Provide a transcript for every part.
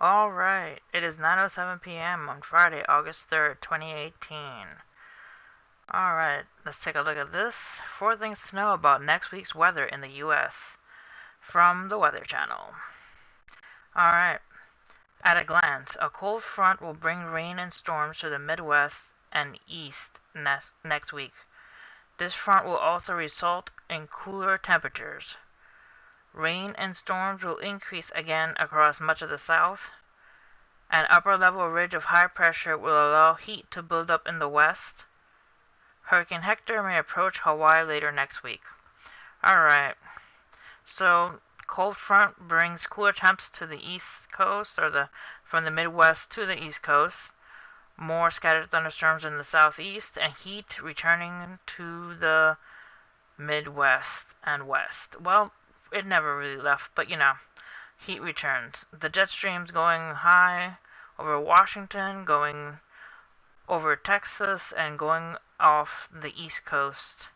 Alright, it is 9:07 p.m. on Friday, August 3rd, 2018. Alright, let's take a look at this. 4 things to know about next week's weather in the U.S. from the Weather Channel. Alright, at a glance, a cold front will bring rain and storms to the Midwest and East next week. This front will also result in cooler temperatures. Rain and storms will increase again across much of the South. An upper-level ridge of high pressure will allow heat to build up in the west. Hurricane Hector may approach Hawaii later next week. Alright, so cold front brings cooler temps to the east coast, or from the Midwest to the east coast. More scattered thunderstorms in the southeast, and heat returning to the Midwest and west. Well, it never really left, but heat returns. The jet streams going high over Washington, going over Texas, and going off the East Coast.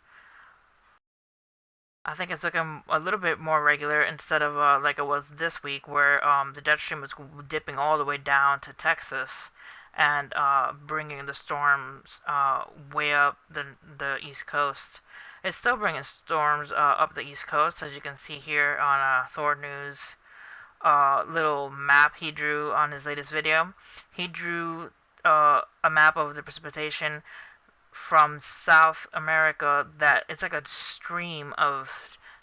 I think it's looking a little bit more regular instead of like it was this week, where the jet stream was dipping all the way down to Texas and bringing the storms way up the East Coast. It's still bringing storms up the East Coast, as you can see here on Thornews little map he drew on his latest video. He drew a map of the precipitation from South America, that it's like a stream of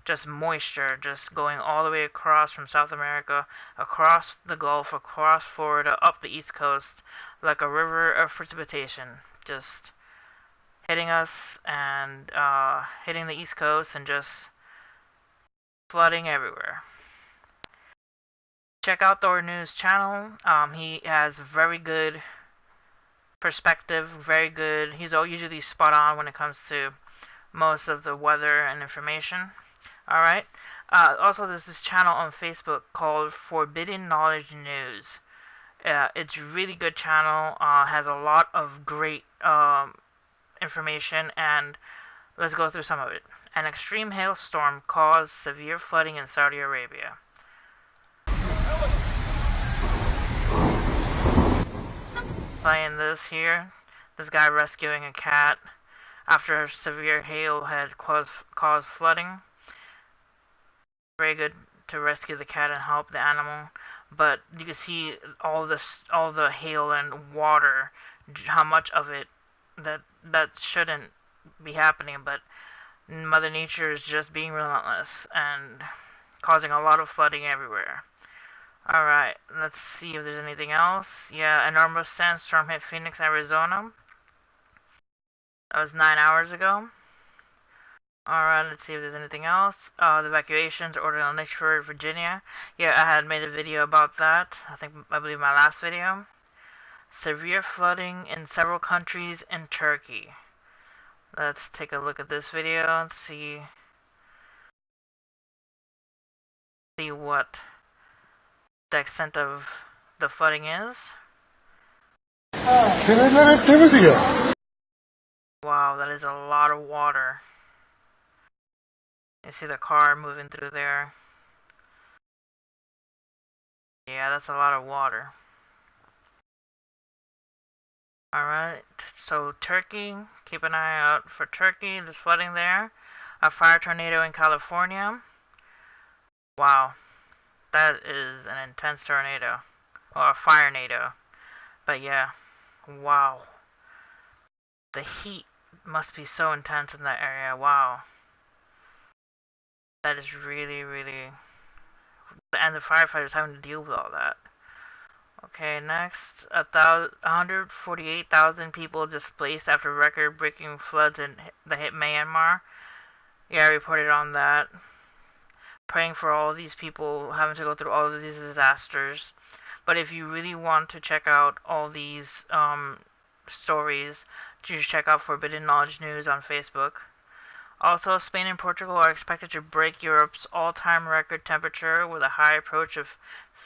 just moisture just going all the way across from South America, across the Gulf, across Florida, up the East Coast, like a river of precipitation, just hitting us and hitting the East Coast and just flooding everywhere. Check out Thornews channel. He has very good perspective, very good. He's all usually spot on when it comes to most of the weather and information. Alright. Also, there's this channel on Facebook called Forbidden Knowledge News. It's a really good channel. Has a lot of great information, and let's go through some of it. An extreme hailstorm caused severe flooding in Saudi Arabia. Playing this here, this guy rescuing a cat after severe hail had caused flooding. Very good to rescue the cat and help the animal, but you can see all the hail and water, how much of it that shouldn't be happening, but Mother Nature is just being relentless and causing a lot of flooding everywhere. Alright, let's see if there's anything else. Yeah, enormous sandstorm hit Phoenix, Arizona. That was 9 hours ago. Alright, let's see if there's anything else. The evacuations ordered on Lynchburg, Virginia. Yeah, I had made a video about that. I believe my last video. Severe flooding in several countries in Turkey. Let's take a look at this video and see what the extent of the flooding is. Wow, that is a lot of water. You see the car moving through there. Yeah, that's a lot of water. Alright, so Turkey, keep an eye out for Turkey. There's flooding there. A fire tornado in California. Wow, that is an intense tornado. Or a fire-nado. But yeah, wow. The heat must be so intense in that area. Wow. That is really, really... And the firefighters having to deal with all that. Okay, next. 148,000 people displaced after record-breaking floods that hit Myanmar. Yeah, I reported on that. Praying for all these people having to go through all of these disasters. But if you really want to check out all these stories, just check out Forbidden Knowledge News on Facebook. Also, Spain and Portugal are expected to break Europe's all-time record temperature with a high approach of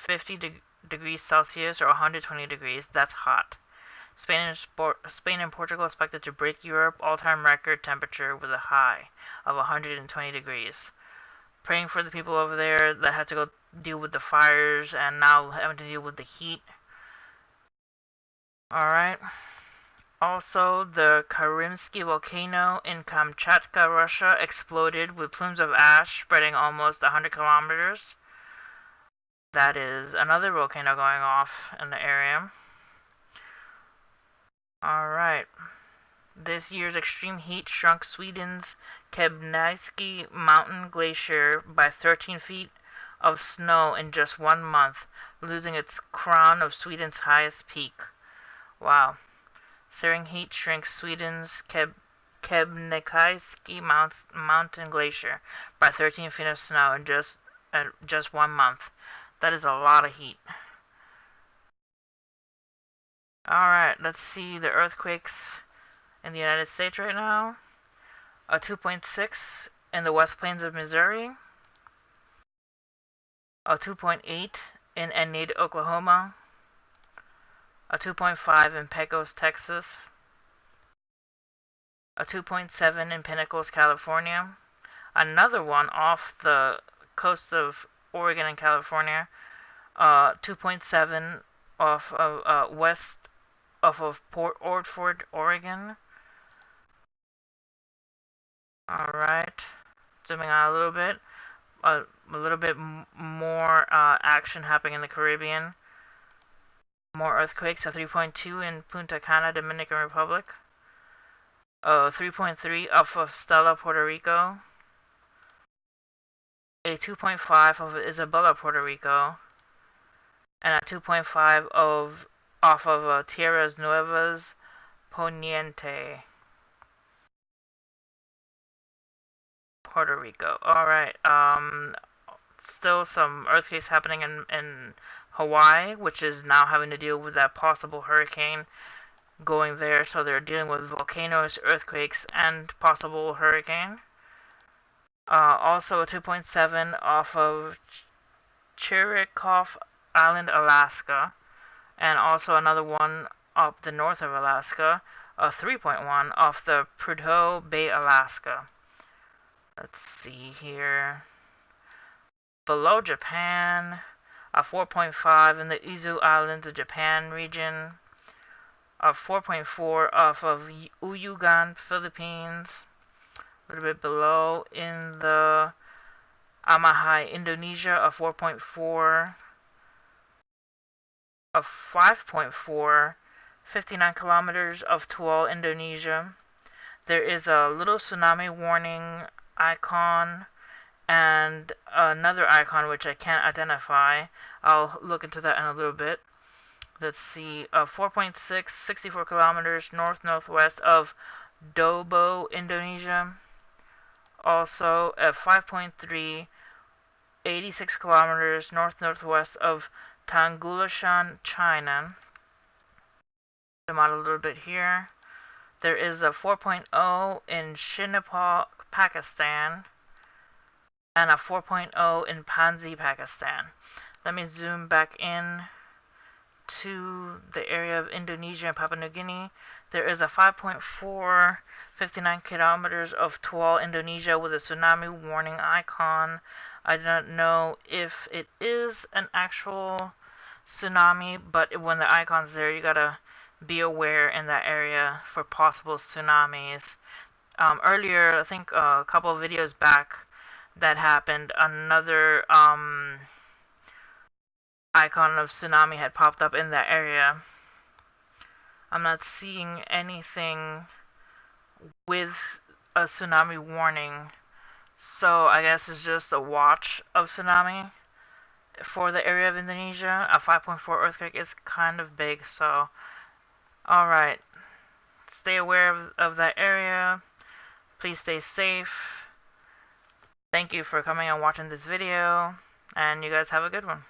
50 degrees Celsius or 120 degrees. That's hot. Spain and Portugal are expected to break Europe's all-time record temperature with a high of 120 degrees. Praying for the people over there that had to go deal with the fires and now having to deal with the heat. Alright. Also, the Karimsky volcano in Kamchatka, Russia exploded with plumes of ash spreading almost 100 kilometers. That is another volcano going off in the area. Alright. This year's extreme heat shrunk Sweden's Kebnekaise mountain glacier by 13 feet of snow in just 1 month, losing its crown of Sweden's highest peak. Wow. Searing heat shrinks Sweden's Kebnekaise mountain glacier by 13 feet of snow in just 1 month. That is a lot of heat. Alright, let's see the earthquakes in the United States right now. A 2.6 in the West Plains of Missouri. A 2.8 in Enid, Oklahoma. A 2.5 in Pecos, Texas. A 2.7 in Pinnacles, California. Another one off the coast of Oregon and California. 2.7 off of west of Port Orford, Oregon. Alright, zooming out a little bit more action happening in the Caribbean. More earthquakes, a 3.2 in Punta Cana, Dominican Republic. 3.3 off of Stella, Puerto Rico. A 2.5 of Isabela, Puerto Rico. And a 2.5 off of Tierras Nuevas, Poniente, Puerto Rico. Alright, still some earthquakes happening in Hawaii, which is now having to deal with that possible hurricane going there. So they're dealing with volcanoes, earthquakes, and possible hurricane. Also a 2.7 off of Chiricahua Island, Alaska. And also another one up the north of Alaska, a 3.1 off the Prudhoe Bay, Alaska. Let's see here. Below Japan, a 4.5 in the Izu Islands of Japan region, a 4.4 off of Uyugan, Philippines, a little bit below in the Amahai, Indonesia, a 4.4, a 5.4, 59 kilometers of Tual, Indonesia. There is a little tsunami warning icon and another icon which I can't identify. I'll look into that in a little bit. Let's see, 4.6, 64 kilometers northwest of Dobo, Indonesia. Also, a 5.3, 86 kilometers northwest of Tanggulashan, China. Zoom out a little bit here. There is a 4.0 in Shinapur, Pakistan, and a 4.0 in Panzi, Pakistan. Let me zoom back in to the area of Indonesia and Papua New Guinea. There is a 5.4, 59 kilometers of Tual, Indonesia with a tsunami warning icon. I do not know if it is an actual tsunami, but when the icon's there, you gotta be aware in that area for possible tsunamis. Earlier, I think a couple of videos back, that happened. Another icon of tsunami had popped up in that area. I'm not seeing anything with a tsunami warning, so I guess it's just a watch of tsunami for the area of Indonesia. A 5.4 earthquake is kind of big, so alright, stay aware of that area. Please stay safe. Thank you for coming and watching this video, and you guys have a good one.